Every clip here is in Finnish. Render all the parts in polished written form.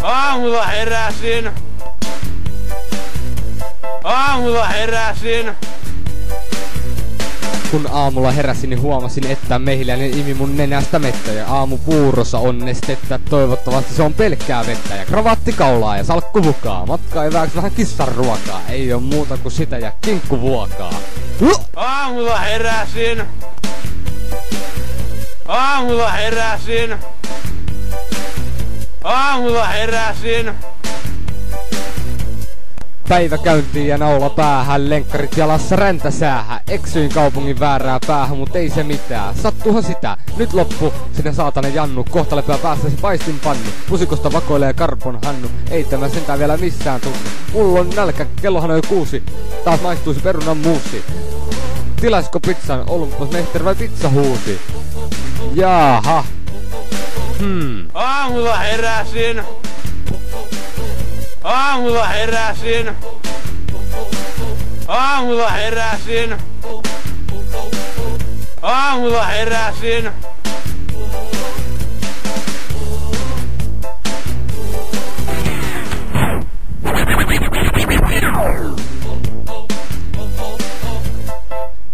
Aamulla heräsin. Aamulla heräsin. Kun aamulla heräsin, niin huomasin, että mehiläinen imi mun nenästä mettä. Ja aamupuurossa on nestettä, toivottavasti se on pelkkää vettä. Ja kravatti kaulaa ja salkku mukaan. Matka evääks vähän kissan ruokaa. Ei oo muuta kuin sitä ja kinkkuvuokaa. Aamulla heräsin. Aamulla heräsin. Aamulla heräsin. Päivä käyntiin ja naula päähän, lenkkarit jalassa räntäsäähän. Eksyin kaupungin väärää päähän, mut ei se mitään. Sattuhan sitä, nyt loppu, sinä saatana Jannu. Kohta lepää päästäsi paistin pannu. Musikosta vakoilee Karpon Hannu. Ei tämä sentään vielä missään tunnu. Mulla on nälkä, kellohan on jo 6. Taas maistuisi perunan muusi. Tilaisko pizzan, Olympus Mehter vai pizzahuusi? Jaaha. Aamulla heräsin. Aamulla heräsin. Aamulla heräsin. Aamulla heräsin.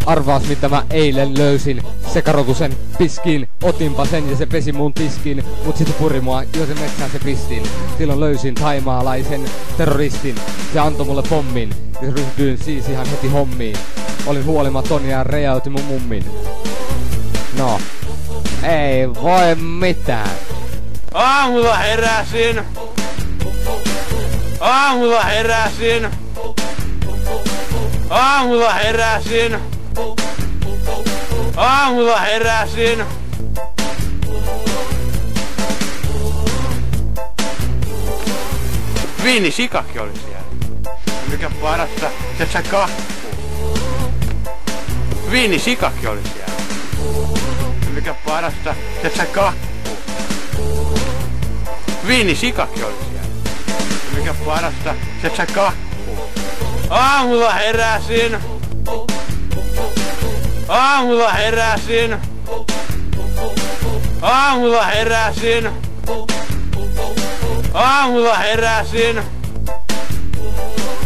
Arvaas mitä mä eilen löysin. Sekarotusen piskiin. Otinpa sen ja se pesi mun tiskin. Mut sit puri mua, jo se metsään se pistin. Silloin löysin thaimaalaisen terroristin. Se antoi mulle pommin. Ja ryhdyin siis ihan heti hommiin. Olin huolimaton ja räjäytin mun mummin. No, ei voi mitään. Aamulla heräsin. Aamulla heräsin. Aamulla heräsin. Aamulla heräsin. Viinisikakki oli siellä. Mikä parasta, se sä kahvuu. Viinisikakki oli siellä. Mikä parasta, se sä kahvuu. Viinisikakki oli siellä. Mikä parasta, se sä kahvuu. Aamulla heräsin. Aamulla heräsin. Aamulla heräsin. Aamulla heräsin.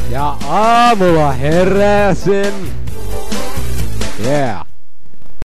Ja aamulla heräsin. Yeah.